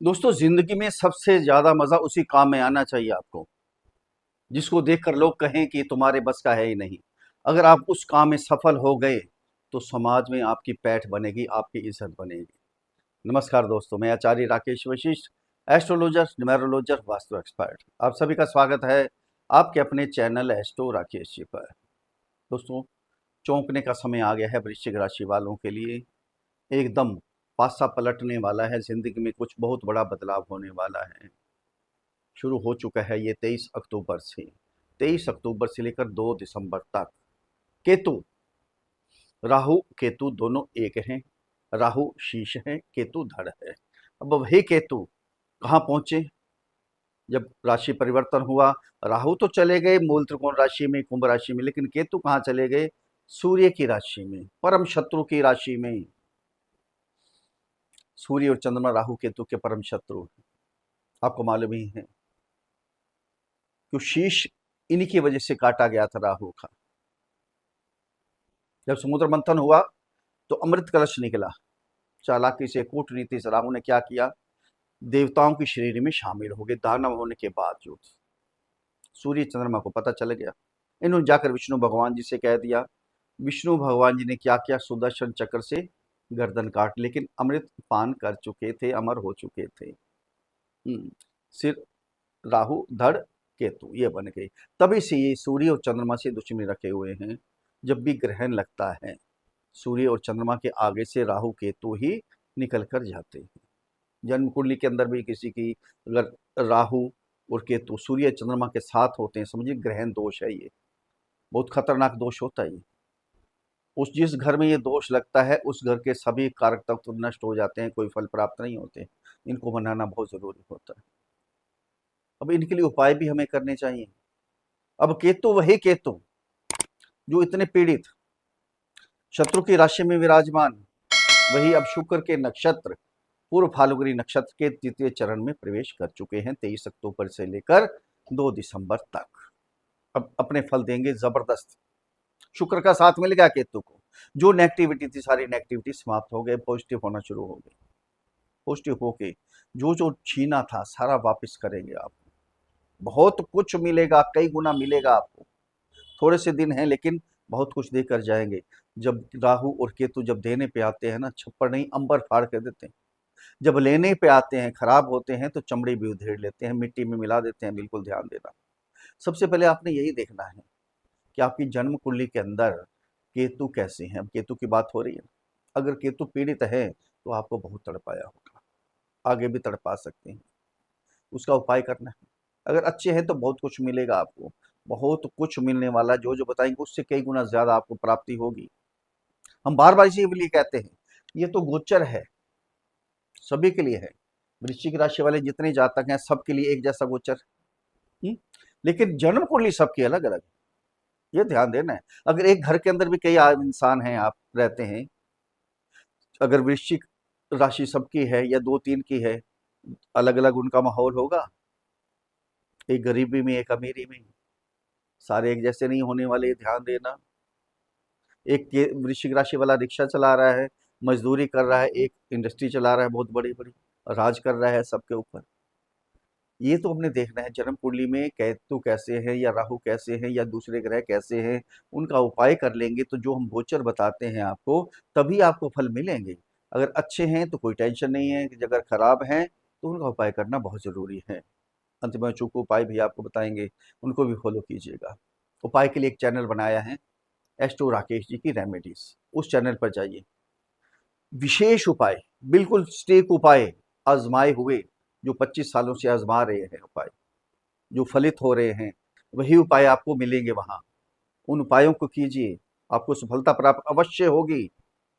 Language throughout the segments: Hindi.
दोस्तों, जिंदगी में सबसे ज्यादा मजा उसी काम में आना चाहिए आपको जिसको देखकर लोग कहें कि तुम्हारे बस का है ही नहीं। अगर आप उस काम में सफल हो गए तो समाज में आपकी पैठ बनेगी, आपकी इज्जत बनेगी। नमस्कार दोस्तों, मैं आचार्य राकेश वशिष्ठ, एस्ट्रोलॉजर, न्यूमेरोलॉजर, वास्तु एक्सपर्ट। आप सभी का स्वागत है आपके अपने चैनल एस्ट्रो राकेश जी पर। दोस्तों, चौंकने का समय आ गया है वृश्चिक राशि वालों के लिए। एकदम पासा पलटने वाला है, जिंदगी में कुछ बहुत बड़ा बदलाव होने वाला है। शुरू हो चुका है ये 23 अक्टूबर से लेकर 2 दिसंबर तक। केतु, राहु केतु दोनों एक हैं। राहु शीश है, केतु धड़ है। अब वही केतु कहाँ पहुंचे? जब राशि परिवर्तन हुआ, राहु तो चले गए मूल त्रिकोण राशि में, कुंभ राशि में, लेकिन केतु कहाँ चले गए? सूर्य की राशि में, परम शत्रु की राशि में। सूर्य और चंद्रमा राहु केतु के परम शत्रु हैं, आपको मालूम ही है। क्यों? शीश इन्हीं की वजह से काटा गया था राहु का। जब समुद्र मंथन हुआ तो अमृत कलश निकला। चालाकी से, कूटनीति से राहु ने क्या किया? देवताओं की श्रेणी में शामिल हो गए दानव होने के बावजूद। सूर्य चंद्रमा को पता चल गया। इन्होंने जाकर विष्णु भगवान जी से कह दिया। विष्णु भगवान जी ने क्या किया? सुदर्शन चक्र से गर्दन काट, लेकिन अमृत पान कर चुके थे, अमर हो चुके थे। सिर राहु धड़ केतु ये बन गई। तभी से ये सूर्य और चंद्रमा से दुश्मनी रखे हुए हैं। जब भी ग्रहण लगता है, सूर्य और चंद्रमा के आगे से राहु केतु ही निकल कर जाते हैं। जन्म कुंडली के अंदर भी किसी की अगर राहु और केतु सूर्य चंद्रमा के साथ होते हैं, समझिए ग्रहण दोष है। ये बहुत खतरनाक दोष होता है। उस जिस घर में ये दोष लगता है उस घर के सभी कारक तत्व तो नष्ट हो जाते हैं, कोई फल प्राप्त नहीं होते। इनको मनाना बहुत जरूरी होता है। अब इनके लिए उपाय भी हमें करने चाहिए। अब केतु वही केतु जो इतने पीड़ित, शत्रु की राशि में विराजमान, वही अब शुक्र के नक्षत्र पूर्व फाल्गुनी नक्षत्र के द्वितीय चरण में प्रवेश कर चुके हैं 23 अक्टूबर से लेकर 2 दिसंबर तक। अब अपने फल देंगे जबरदस्त। शुक्र का साथ मिल गया केतु को। जो नेगेटिविटी थी, सारी नेगेटिविटी समाप्त हो गए, पॉजिटिव होना शुरू हो गई। पॉजिटिव होके जो जो छीना था सारा वापस करेंगे आप। बहुत कुछ मिलेगा, कई गुना मिलेगा आपको। थोड़े से दिन हैं लेकिन बहुत कुछ देकर जाएंगे। जब राहु और केतु जब देने पे आते हैं ना, छप्पर नहीं अंबर फाड़ कर देते हैं। जब लेने पे आते हैं, खराब होते हैं, तो चमड़ी भी उधेड़ लेते हैं, मिट्टी में मिला देते हैं। बिल्कुल ध्यान देना। सबसे पहले आपने यही देखना है कि आपकी जन्म कुंडली के अंदर केतु कैसे हैं। अब केतु की बात हो रही है, अगर केतु पीड़ित है तो आपको बहुत तड़पाया होगा, आगे भी तड़पा सकते हैं। उसका उपाय करना है। अगर अच्छे हैं तो बहुत कुछ मिलेगा आपको, बहुत कुछ मिलने वाला। जो जो बताएंगे उससे कई गुना ज्यादा आपको प्राप्ति होगी। हम बार बार इसीलिए कहते हैं, ये तो गोचर है, सभी के लिए है। वृश्चिक राशि वाले जितने जातक हैं सबके लिए एक जैसा गोचर। हम्म? लेकिन जन्म कुंडली सबकी अलग अलग, ये ध्यान देना है। अगर एक घर के अंदर भी कई इंसान हैं, आप रहते हैं, अगर वृश्चिक राशि सबकी है या 2-3 की है, अलग अलग उनका माहौल होगा। एक गरीबी में, एक अमीरी में, सारे एक जैसे नहीं होने वाले, ध्यान देना। एक वृश्चिक राशि वाला रिक्शा चला रहा है, मजदूरी कर रहा है, एक इंडस्ट्री चला रहा है बहुत बड़ी बड़ी, राज कर रहा है सबके ऊपर। ये तो हमने देखना है जन्म कुंडली में केतु कैसे हैं या राहु कैसे हैं या दूसरे ग्रह कैसे हैं। उनका उपाय कर लेंगे तो जो हम गोचर बताते हैं आपको, तभी आपको फल मिलेंगे। अगर अच्छे हैं तो कोई टेंशन नहीं है, अगर खराब हैं तो उनका उपाय करना बहुत जरूरी है। अंत में चूक उपाय भी आपको बताएंगे, उनको भी फॉलो कीजिएगा। उपाय के लिए एक चैनल बनाया है, एस्ट्रो राकेश जी की रेमेडीज। उस चैनल पर जाइए, विशेष उपाय, बिल्कुल स्टेक उपाय आजमाए हुए, जो 25 सालों से आजमा रहे हैं उपाय, जो फलित हो रहे हैं, वही उपाय आपको मिलेंगे वहां। उन उपायों को कीजिए, आपको सफलता प्राप्त अवश्य होगी।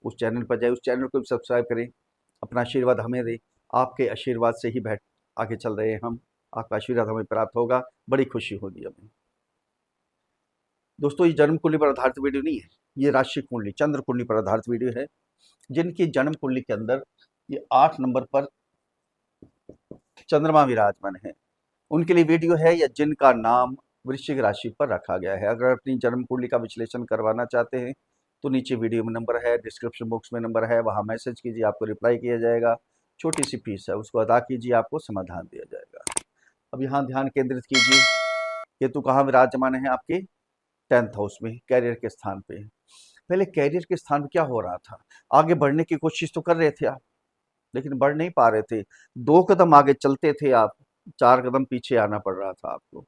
उस चैनल पर जाइए, उस चैनल को भी सब्सक्राइब करें, अपना आशीर्वाद हमें दें। आपके आशीर्वाद से ही बैठ आगे चल रहे हैं हम। आपका आशीर्वाद हमें प्राप्त होगा, बड़ी खुशी होगी हमें। दोस्तों, ये जन्म कुंडली पर आधारित वीडियो नहीं है, ये राशि कुंडली, चंद्र कुंडली पर आधारित वीडियो है। जिनकी जन्म कुंडली के अंदर ये 8 नंबर पर चंद्रमा विराजमान है, उनके लिए वीडियो है, या जिनका नाम वृश्चिक राशि पर रखा गया है। अगर अपनी जन्म कुंडली का विश्लेषण करवाना चाहते हैं तो नीचे वीडियो में नंबर है, डिस्क्रिप्शन बॉक्स में नंबर है, वहां मैसेज कीजिए, आपको रिप्लाई किया जाएगा। छोटी सी फीस है, उसको अदा कीजिए, आपको समाधान दिया जाएगा। अब यहाँ ध्यान केंद्रित कीजिए, केतु कहाँ विराजमान है आपके 10th हाउस में, कैरियर के स्थान पे। पहले कैरियर के स्थान पे क्या हो रहा था, आगे बढ़ने की कोशिश तो कर रहे थे आप, लेकिन बढ़ नहीं पा रहे थे। 2 कदम आगे चलते थे आप, 4 कदम पीछे आना पड़ रहा था आपको।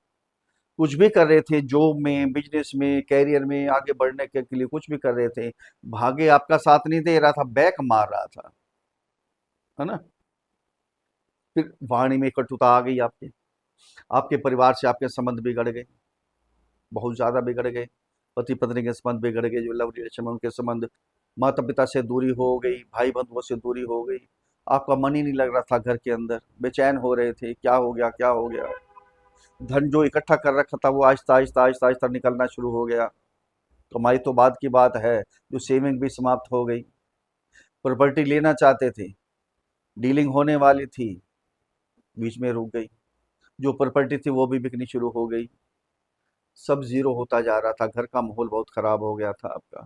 कुछ भी कर रहे थे, जॉब में, बिजनेस में, कैरियर में आगे बढ़ने के लिए कुछ भी कर रहे थे, भाग्य आपका साथ नहीं दे रहा था, बैक मार रहा था, है ना। फिर वाणी में कटुता आ गई आपके, आपके परिवार से आपके संबंध बिगड़ गए, बहुत ज्यादा बिगड़ गए। पति पत्नी के संबंध बिगड़ गए, जो लव रिलेशन में उनके संबंध, माता पिता से दूरी हो गई, भाई बंधुओं से दूरी हो गई, आपका मन ही नहीं लग रहा था घर के अंदर, बेचैन हो रहे थे, क्या हो गया क्या हो गया। धन जो इकट्ठा कर रखा था वो आहिस्ता आहिस्ता आहिस्ता आहिस्ता निकलना शुरू हो गया। कमाई तो बाद की बात है, जो सेविंग भी समाप्त हो गई। प्रॉपर्टी लेना चाहते थे, डीलिंग होने वाली थी, बीच में रुक गई। जो प्रॉपर्टी थी वो भी बिकनी शुरू हो गई। सब जीरो होता जा रहा था, घर का माहौल बहुत खराब हो गया था आपका,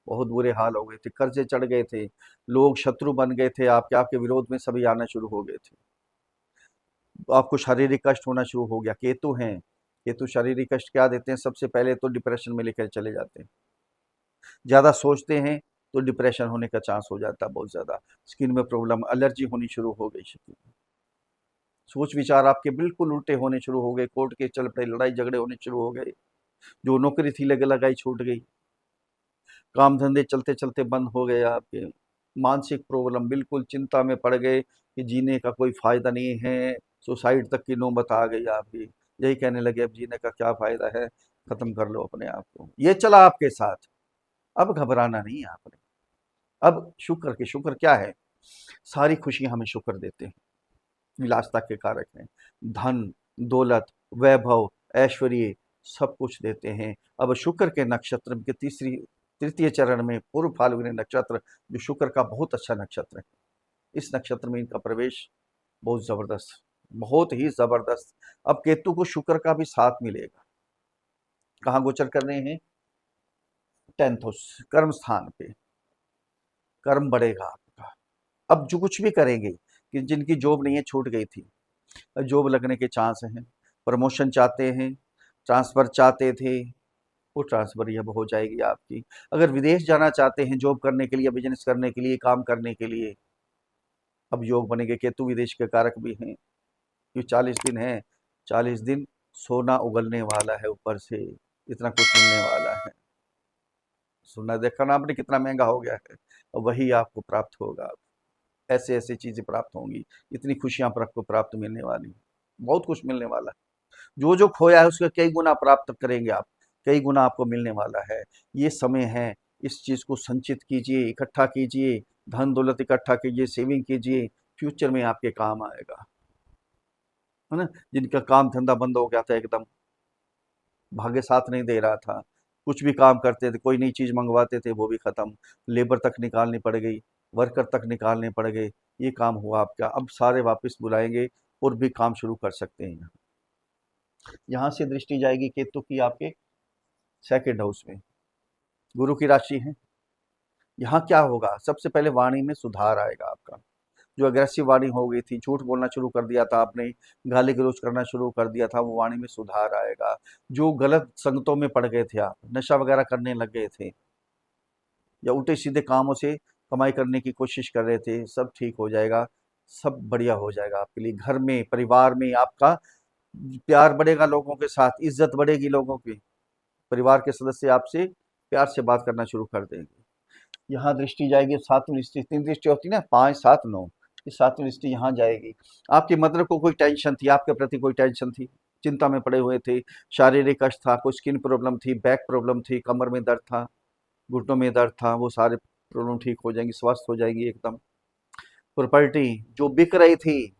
बहुत बुरे हाल हो गए थे, कर्जे चढ़ गए थे, लोग शत्रु बन गए थे आपके, आपके विरोध में सभी आना शुरू हो गए थे। आपको शारीरिक कष्ट होना शुरू हो गया। केतु हैं, केतु शारीरिक कष्ट क्या देते हैं, सबसे पहले तो डिप्रेशन में लेकर चले जाते हैं। ज़्यादा सोचते हैं तो डिप्रेशन होने का चांस हो जाता है बहुत ज़्यादा। स्किन में प्रॉब्लम, एलर्जी होनी शुरू हो गई शरीर में। सोच विचार आपके बिल्कुल उल्टे होने शुरू हो गए, कोर्ट के चल पड़े, लड़ाई झगड़े होने शुरू हो गए। जो नौकरी थी लगे लगाई छूट गई, काम धंधे चलते चलते बंद हो गए आपके। मानसिक प्रॉब्लम, बिल्कुल चिंता में पड़ गए कि जीने का कोई फायदा नहीं है, सुसाइड तक की नौबत आ गई आपकी। यही कहने लगे अब जीने का क्या फायदा है, खत्म कर लो अपने आप को। ये चला आपके साथ, अब घबराना नहीं है आपने। अब शुक्र के, शुक्र क्या है, सारी खुशियां हमें शुक्र देते हैं, विलासता के कारक हैं। धन, दौलत, वैभव, ऐश्वर्य सब कुछ देते हैं। अब शुक्र के नक्षत्र के तृतीय चरण में पूर्व फाल्गुनी नक्षत्र, जो शुक्र का बहुत अच्छा नक्षत्र है, इस नक्षत्र में इनका प्रवेश बहुत जबरदस्त, बहुत ही जबरदस्त। अब केतु को शुक्र का भी साथ मिलेगा। कहाँ गोचर कर रहे हैं, 10th हाउस, कर्म स्थान पे। कर्म बढ़ेगा आपका। अब जो कुछ भी करेंगे, कि जिनकी जॉब नहीं है, छूट गई थी, जॉब लगने के चांस हैं। प्रमोशन चाहते हैं, ट्रांसफर चाहते थे, वो ट्रांसफर अब हो जाएगी आपकी। अगर विदेश जाना चाहते हैं जॉब करने के लिए, बिजनेस करने के लिए, काम करने के लिए, अब योग बनेंगे। केतु विदेश के कारक भी हैं। ये 40 दिन है, 40 दिन सोना उगलने वाला है, ऊपर से इतना कुछ मिलने वाला है। सोना देखा ना आपने कितना महंगा हो गया है, और वही आपको प्राप्त होगा। ऐसे ऐसे चीजें प्राप्त होंगी, इतनी खुशियां पर आपको प्राप्त मिलने वाली, बहुत कुछ मिलने वाला है। जो जो खोया है उसका कई गुना प्राप्त करेंगे आप, कई गुना आपको मिलने वाला है। ये समय है, इस चीज को संचित कीजिए, इकट्ठा कीजिए, धन दौलत इकट्ठा कीजिए, सेविंग कीजिए, फ्यूचर में आपके काम आएगा, है ना। जिनका काम धंधा बंद हो गया था एकदम, भाग्य साथ नहीं दे रहा था, कुछ भी काम करते थे, कोई नई चीज मंगवाते थे वो भी खत्म, लेबर तक निकालनी पड़ गई, वर्कर तक निकालने पड़ गए, ये काम हुआ आपका। अब सारे वापस बुलाएंगे और भी काम शुरू कर सकते हैं। यहाँ से दृष्टि जाएगी केतु की आपके 2nd हाउस में, गुरु की राशि है। यहाँ क्या होगा, सबसे पहले वाणी में सुधार आएगा आपका। जो अग्रेसिव वाणी हो गई थी, झूठ बोलना शुरू कर दिया था आपने, गाली गलौज करना शुरू कर दिया था, वो वाणी में सुधार आएगा। जो गलत संगतों में पड़ गए थे आप, नशा वगैरह करने लग गए थे, या उल्टे सीधे कामों से कमाई करने की कोशिश कर रहे थे, सब ठीक हो जाएगा, सब बढ़िया हो जाएगा आपके लिए। घर में, परिवार में आपका प्यार बढ़ेगा, लोगों के साथ इज्जत बढ़ेगी, लोगों की, परिवार के सदस्य आपसे प्यार से बात करना शुरू कर देंगे। यहाँ दृष्टि जाएगी 7वीं दृष्टि, 3 दृष्टि होती है ना, 5, 7, 9, ये 7वीं दृष्टि यहाँ जाएगी। आपकी मदर को कोई टेंशन थी, आपके प्रति कोई टेंशन थी, चिंता में पड़े हुए थे, शारीरिक कष्ट था, कोई स्किन प्रॉब्लम थी, बैक प्रॉब्लम थी, कमर में दर्द था, घुटनों में दर्द था, वो सारे प्रॉब्लम ठीक हो जाएंगी, स्वस्थ हो जाएगी एकदम। प्रॉपर्टी जो बिक रही थी,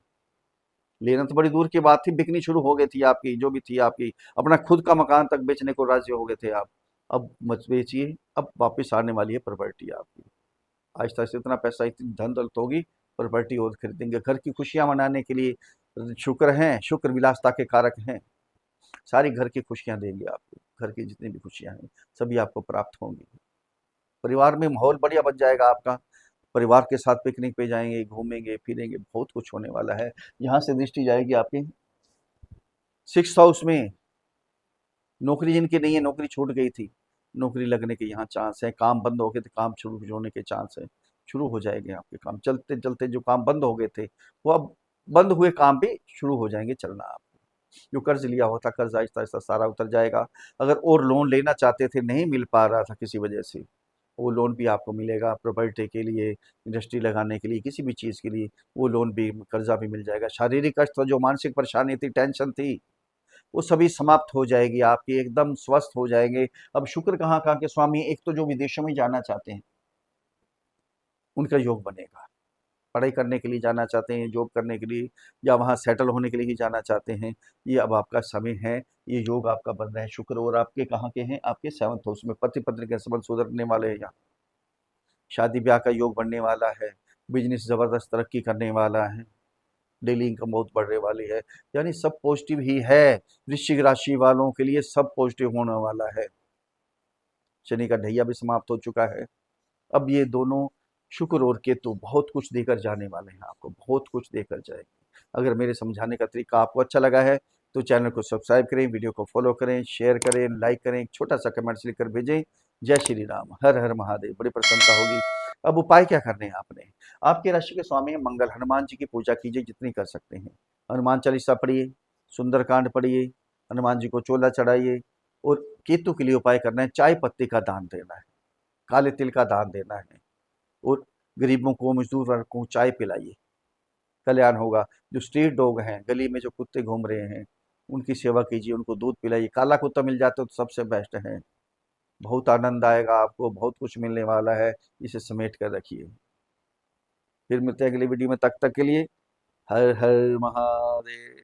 लेना तो बड़ी दूर की बात थी, बिकनी शुरू हो गई थी आपकी, जो भी थी आपकी, अपना खुद का मकान तक बेचने को राजी हो गए थे आप। अब मत बेचिए, अब वापस आने वाली है प्रॉपर्टी आपकी। आहिस्ता आहिस्ता इतना पैसा, इतनी धन दौलत होगी, प्रॉपर्टी और खरीदेंगे। घर की खुशियां मनाने के लिए शुक्र हैं, शुक्र विलासता के कारक हैं, सारी घर की खुशियां देंगे आपको। घर की जितनी भी खुशियां हैं सभी आपको प्राप्त होंगी। परिवार में माहौल बढ़िया बन जाएगा आपका, परिवार के साथ पिकनिक पे जाएंगे, घूमेंगे फिरेंगे, बहुत कुछ होने वाला है। यहाँ से दृष्टि जाएगी आपकी 6th हाउस में। नौकरी जिनकी नहीं है, नौकरी छूट गई थी, नौकरी लगने के यहाँ चांस है। काम बंद हो गए थे, काम शुरू होने के चांस है। शुरू हो जाएंगे आपके काम, चलते चलते जो काम बंद हो गए थे वो अब बंद हुए काम भी शुरू हो जाएंगे चलना। आपको जो कर्ज लिया होता, कर्ज आहिस्ता आहिस्ता सारा उतर जाएगा। अगर और लोन लेना चाहते थे, नहीं मिल पा रहा था किसी वजह से, वो लोन भी आपको मिलेगा। प्रॉपर्टी के लिए, इंडस्ट्री लगाने के लिए, किसी भी चीज़ के लिए वो लोन भी, कर्जा भी मिल जाएगा। शारीरिक कष्ट, जो मानसिक परेशानी थी, टेंशन थी, वो सभी समाप्त हो जाएगी आपकी, एकदम स्वस्थ हो जाएंगे। अब शुक्र कहाँ कहाँ के स्वामी, एक तो जो विदेशों में जाना चाहते हैं उनका योग बनेगा, पढ़ाई करने के लिए जाना चाहते हैं, जॉब करने के लिए, या वहाँ सेटल होने के लिए ही जाना चाहते हैं, ये अब आपका समय है। ये योग आपका बन रहा है शुक्र। और आपके कहाँ के हैं, आपके 7th हाउस में पति पत्नी के संबंध सुधरने वाले हैं। यहाँ शादी ब्याह का योग बनने वाला है। बिजनेस जबरदस्त तरक्की करने वाला है। डेली इनकम बहुत बढ़ने वाली है। यानी सब पॉजिटिव ही है। वृश्चिक राशि वालों के लिए सब पॉजिटिव होने वाला है। शनि का ढैया भी समाप्त हो चुका है। अब ये दोनों शुक्र और केतु बहुत कुछ देकर जाने वाले हैं, आपको बहुत कुछ देकर जाएंगे। अगर मेरे समझाने का तरीका आपको अच्छा लगा है तो चैनल को सब्सक्राइब करें, वीडियो को फॉलो करें, शेयर करें, लाइक करें, एक छोटा सा कमेंट्स लिखकर भेजें। जय श्री राम, हर हर महादेव, बड़ी प्रसन्नता होगी। अब उपाय क्या करने हैं आपने, आपके राशि के स्वामी है मंगल, हनुमान जी की पूजा कीजिए जितनी कर सकते हैं। हनुमान चालीसा पढ़िए, सुंदरकांड पढ़िए, हनुमान जी को चोला चढ़ाइए। और केतु के लिए उपाय करना है, चाय पत्ती का दान देना है, काले तिल का दान देना है। और गरीबों को, मजदूर वर्ग को चाय पिलाइए, कल्याण होगा। जो स्ट्रीट डॉग हैं, गली में जो कुत्ते घूम रहे हैं, उनकी सेवा कीजिए, उनको दूध पिलाइए। काला कुत्ता मिल जाता है तो सबसे बेस्ट है। बहुत आनंद आएगा आपको, बहुत कुछ मिलने वाला है। इसे समेट कर रखिए। फिर मिलते हैं अगली वीडियो में, तब तक के लिए हर हर महादेव।